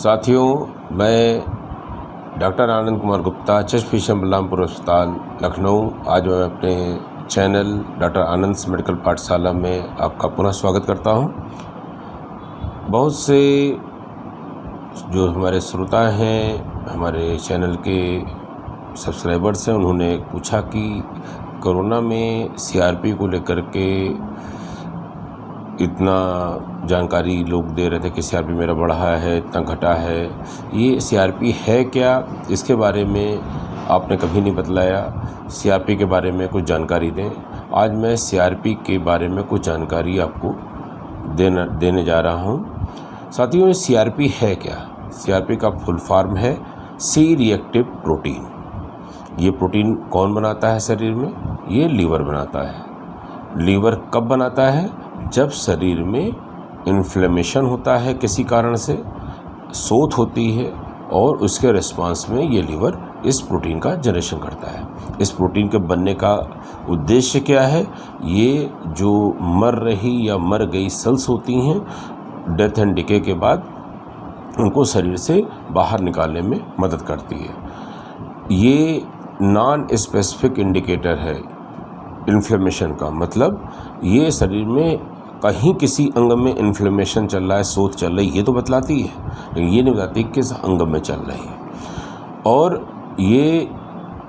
साथियों, मैं doctor Anand Kumar Gupta, chest physician Balrampur अस्पताल लखनऊ। आज मैं अपने चैनल डॉक्टर आनंद मेडिकल पाठशाला में आपका पुनः स्वागत करता हूं। बहुत से जो हमारे श्रोता हैं, हमारे चैनल के सब्सक्राइबर्स हैं, उन्होंने पूछा कि कोरोना में सीआरपी को लेकर के इतना जानकारी लोग दे रहे थे कि सीआरपी मेरा बढ़ा है, इतना घटा है। ये सीआरपी है क्या, इसके बारे में आपने कभी नहीं बतलाया। सीआरपी के बारे में कुछ जानकारी दें। आज मैं सीआरपी के बारे में कुछ जानकारी आपको देने जा रहा हूँ। साथियों, सीआरपी है क्या? सीआरपी का फुल फॉर्म है सी रिएक्टिव प्रोटीन। ये प्रोटीन कौन बनाता है शरीर में? ये लीवर बनाता है। लीवर कब बनाता है? जब शरीर में इन्फ्लेमेशन होता है, किसी कारण से सोथ होती है, और उसके रिस्पांस में ये लीवर इस प्रोटीन का जनरेशन करता है। इस प्रोटीन के बनने का उद्देश्य क्या है? ये जो मर रही या मर गई सेल्स होती हैं, डेथ एंड डिके के बाद उनको शरीर से बाहर निकालने में मदद करती है। ये नॉन स्पेसिफिक इंडिकेटर है इन्फ्लेमेशन का। मतलब ये शरीर में कहीं किसी अंग में इन्फ्लेमेशन चल रहा है, सोथ चल रही है, ये तो बतलाती है, लेकिन ये नहीं बताती किस अंग में चल रही है। और ये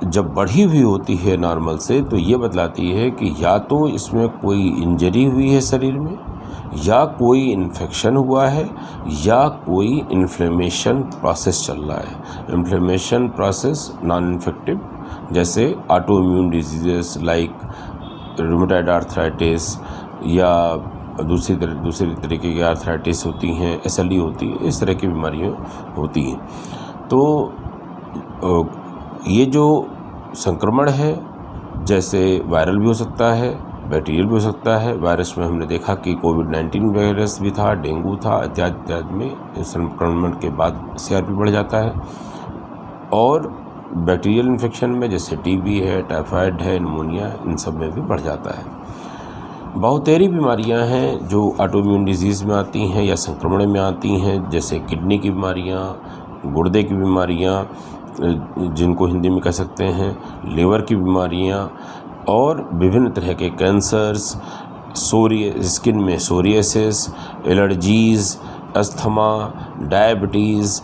जब बढ़ी हुई होती है नॉर्मल से, तो ये बतलाती है कि या तो इसमें कोई इंजरी हुई है शरीर में, या कोई इन्फेक्शन हुआ है, या कोई इन्फ्लेमेशन प्रोसेस चल रहा है। इन्फ्लेमेशन प्रोसेस नॉन इन्फेक्टिव, जैसे auto immune diseases like rheumatoid arthritis, या दूसरी तरीके की आर्थराइटिस होती हैं, एसएलई होती है, इस तरह की बीमारियाँ होती हैं। तो ये जो संक्रमण है, जैसे वायरल भी हो सकता है, बैक्टीरियल भी हो सकता है। वायरस में हमने देखा कि कोविड-19 वायरस भी था, डेंगू था, इत्यादि में संक्रमण के बाद सीआरपी बढ़ जाता है। और बैक्टीरियल इन्फेक्शन में जैसे टीबी है, टाइफाइड है, निमोनिया, इन सब में भी बढ़ जाता है। बहुतेरी बीमारियां हैं जो ऑटोइम्यून डिजीज़ में आती हैं या संक्रमण में आती हैं, जैसे किडनी की बीमारियां, गुर्दे की बीमारियां, जिनको हिंदी में कह सकते हैं लीवर की बीमारियां, और विभिन्न तरह के कैंसर्स, स्किन में psoriasis, allergies, asthma, diabetes,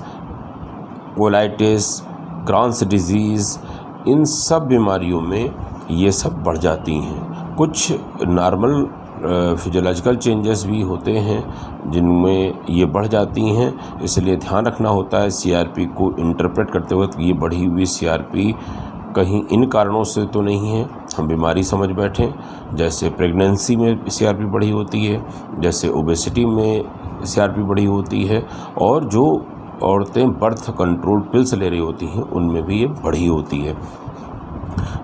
colitis, Crohn's disease, इन सब बीमारियों में ये सब बढ़ जाती हैं। कुछ नॉर्मल फिजियोलॉजिकल चेंजेस भी होते हैं जिनमें ये बढ़ जाती हैं। इसलिए ध्यान रखना होता है सीआरपी को इंटरप्रेट करते वक्त। ये बढ़ी हुई सीआरपी कहीं इन कारणों से तो नहीं है, हम बीमारी समझ बैठें। जैसे प्रेगनेंसी में सीआरपी बढ़ी होती है, जैसे ओबेसिटी में सीआरपी बढ़ी होती है, और जो औरतें बर्थ कंट्रोल पिल्स ले रही होती हैं उनमें भी ये बढ़ी होती है।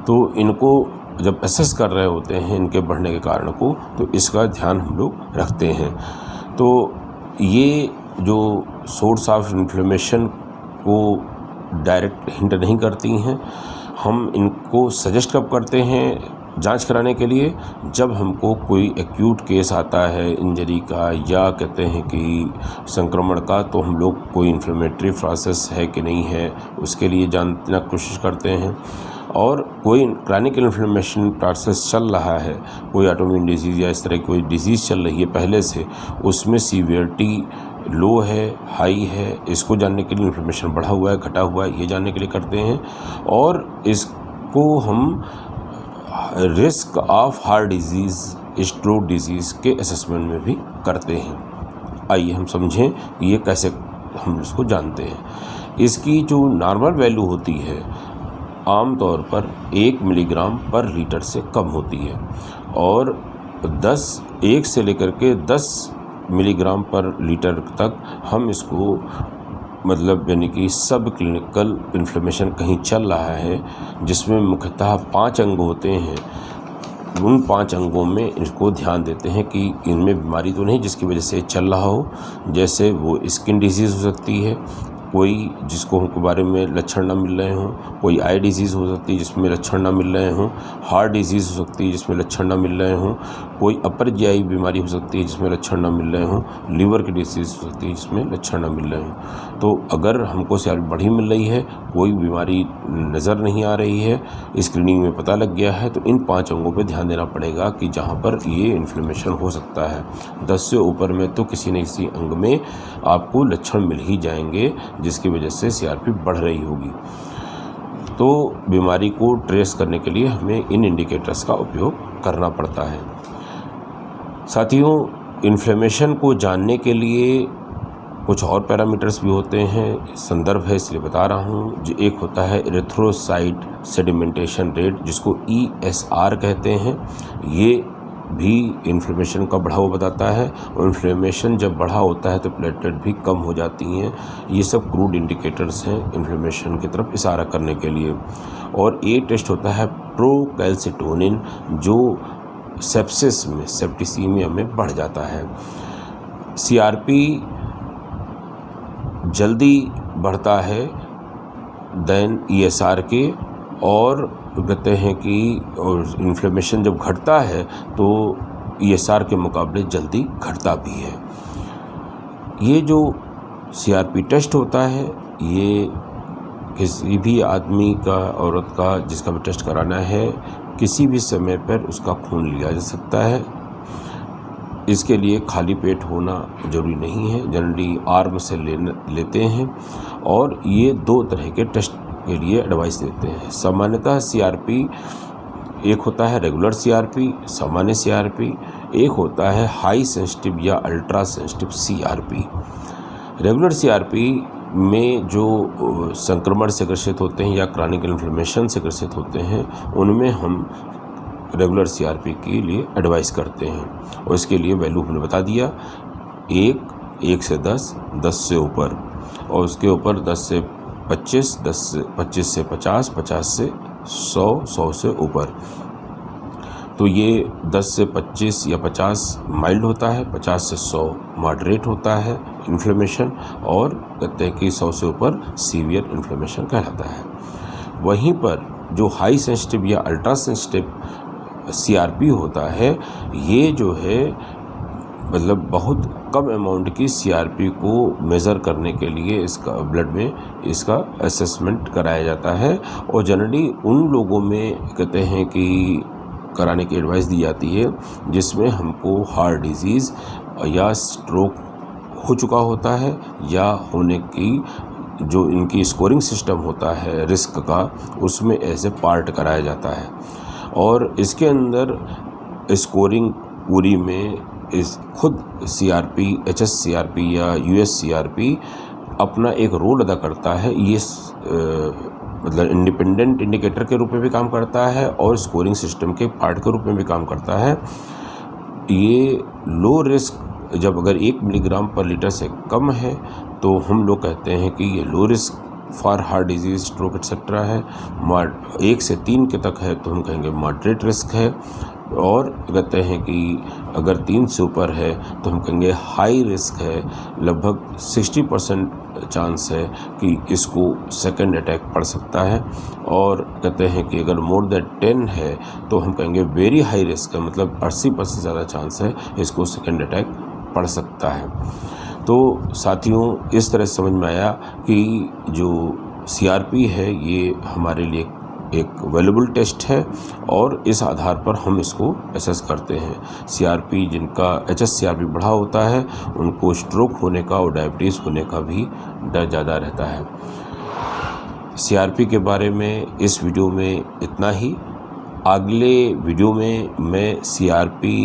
तो इनको जब असेस कर रहे होते हैं इनके बढ़ने के कारण को, तो इसका ध्यान हम लोग रखते हैं। तो ये जो सोर्स ऑफ इन्फ्लेमेशन को डायरेक्ट हिंट नहीं करती हैं। हम इनको सजेस्ट कब करते हैं जांच कराने के लिए? जब हमको कोई एक्यूट केस आता है इंजरी का, या कहते हैं कि संक्रमण का, तो हम लोग कोई इन्फ्लेमेटरी प्रोसेस है कि नहीं है उसके लिए जानने की कोशिश करते हैं। और कोई क्रॉनिक इन्फ्लेमेशन प्रोसेस चल रहा है, कोई ऑटोइम्यून डिजीज़ या इस तरह की कोई डिजीज़ चल रही है पहले से, उसमें सीवियरिटी लो है, हाई है, इसको जानने के लिए इन्फ्लेमेशन बढ़ा हुआ है, घटा हुआ है, ये जानने के लिए करते हैं। और इसको हम risk of heart disease, stroke disease के असेसमेंट में भी करते हैं। आइए हम समझें ये कैसे हम इसको जानते हैं। इसकी जो नॉर्मल वैल्यू होती है आमतौर पर 1 मिलीग्राम पर लीटर से कम होती है, और 1 से लेकर के 10 मिलीग्राम पर लीटर तक हम इसको, मतलब यानी कि सब क्लिनिकल इन्फ्लेमेशन कहीं चल रहा है जिसमें मुख्यतः 5 अंग होते हैं, उन 5 अंगों में इसको ध्यान देते हैं कि इनमें बीमारी तो नहीं जिसकी वजह से चल रहा हो। जैसे वो स्किन डिजीज़ हो सकती है, कोई जिसको के बारे में लक्षण ना मिल रहे हों, कोई आई डिजीज़ हो सकती है जिसमें लक्षण ना मिल रहे हों, हार्ट डिजीज़ हो सकती है जिसमें लक्षण ना मिल रहे हों, कोई अपरजीआई बीमारी हो सकती है जिसमें लक्षण ना मिल रहे हों, लीवर की डिजीज़ हो सकती है जिसमें लक्षण ना मिल रहे हों। तो अगर हमको CRP बढ़ी मिल रही है, कोई बीमारी नज़र नहीं आ रही है, स्क्रीनिंग में पता लग गया है, तो इन 5 अंगों पे ध्यान देना पड़ेगा कि जहाँ पर ये इन्फ्लेमेशन हो सकता है। 10 से ऊपर में तो किसी न किसी अंग में आपको लक्षण मिल ही जाएंगे जिसकी वजह से CRP बढ़ रही होगी। तो बीमारी को ट्रेस करने के लिए हमें इन इंडिकेटर्स का उपयोग करना पड़ता है। साथियों, इन्फ्लेमेशन को जानने के लिए कुछ और पैरामीटर्स भी होते हैं, संदर्भ है इसलिए बता रहा हूँ। जो एक होता है एरिथ्रोसाइट सेडिमेंटेशन रेट, जिसको ESR कहते हैं। ये भी इन्फ्लेमेशन का बढ़ा हुआ बताता है, और इन्फ्लेमेशन जब बढ़ा होता है तो प्लेटलेट भी कम हो जाती हैं। ये सब क्रूड इंडिकेटर्स हैं इन्फ्लेमेशन की तरफ इशारा करने के लिए। और एक टेस्ट होता है प्रोकैल्सिटोनिन, जो सेप्सिस में, सेप्टिसीमिया में बढ़ जाता है। CRP जल्दी बढ़ता है देन ESR के, और कहते हैं कि और इन्फ्लेमेशन जब घटता है तो ESR के मुकाबले जल्दी घटता भी है। ये जो CRP टेस्ट होता है, ये किसी भी आदमी का, औरत का, जिसका भी टेस्ट कराना है, किसी भी समय पर उसका खून लिया जा सकता है। इसके लिए खाली पेट होना ज़रूरी नहीं है, जनरली आर्म से लेते हैं। और ये 2 तरह के टेस्ट के लिए एडवाइस देते हैं। सामान्यतः CRP एक होता है रेगुलर CRP, सामान्य CRP, एक होता है हाई सेंसिटिव या ultra sensitive CRP। Regular CRP में जो संक्रमण से ग्रसित होते हैं या क्रॉनिक इन्फ्लेमेशन से ग्रसित होते हैं, उनमें हम रेगुलर CRP के लिए एडवाइस करते हैं। और इसके लिए वैल्यू हमने बता दिया, 1 से 10, 10 से ऊपर, और उसके ऊपर 10 से 25, 25 से 50, 50 से 100, 100 से ऊपर। तो ये 10 से 25 या 50 माइल्ड होता है, 50 से 100 मॉडरेट होता है इन्फ्लेमेशन, और कहते हैं कि 100 से ऊपर सीवियर इन्फ्लेमेशन कहलाता है। वहीं पर जो हाई सेंसिटिव या अल्ट्रा सेंसिटिव CRP होता है, ये जो है मतलब बहुत कम अमाउंट की CRP को मेज़र करने के लिए इसका ब्लड में इसका असेसमेंट कराया जाता है। और जनरली उन लोगों में कहते हैं कि कराने की एडवाइस दी जाती है जिसमें हमको हार्ट डिजीज़ या स्ट्रोक हो चुका होता है, या होने की जो इनकी स्कोरिंग सिस्टम होता है रिस्क का, उसमें ऐसे पार्ट कराया जाता है। और इसके अंदर स्कोरिंग पूरी में इस खुद CRP, HSCRP या USCRP अपना एक रोल अदा करता है। ये मतलब इंडिपेंडेंट इंडिकेटर के रूप में भी काम करता है और स्कोरिंग सिस्टम के पार्ट के रूप में भी काम करता है। ये लो रिस्क जब अगर 1 मिलीग्राम पर लीटर से कम है तो हम लोग कहते हैं कि ये low risk for heart disease, stroke etcetera है। 1 से 3 के तक है तो हम कहेंगे मॉडरेट रिस्क है, और कहते हैं कि अगर 3 से ऊपर है तो हम कहेंगे हाई रिस्क है। लगभग 60% चांस है कि इसको सेकंड अटैक पड़ सकता है। और कहते हैं कि अगर मोर देन 10 है तो हम कहेंगे वेरी हाई रिस्क है, मतलब 80% ज़्यादा चांस है इसको सेकंड अटैक पड़ सकता है। तो साथियों, इस तरह समझ में आया कि जो CRP है ये हमारे लिए एक वैल्यूबल टेस्ट है, और इस आधार पर हम इसको असेस करते हैं। CRP जिनका HSCRP बढ़ा होता है उनको स्ट्रोक होने का और डायबिटीज़ होने का भी डर ज़्यादा रहता है। CRP के बारे में इस वीडियो में इतना ही। अगले वीडियो में मैं CRP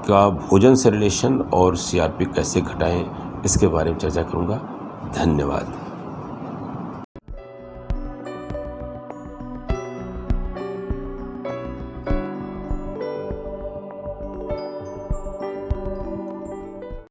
का भोजन से रिलेशन और CRP कैसे घटाएं इसके बारे में चर्चा करूंगा। धन्यवाद।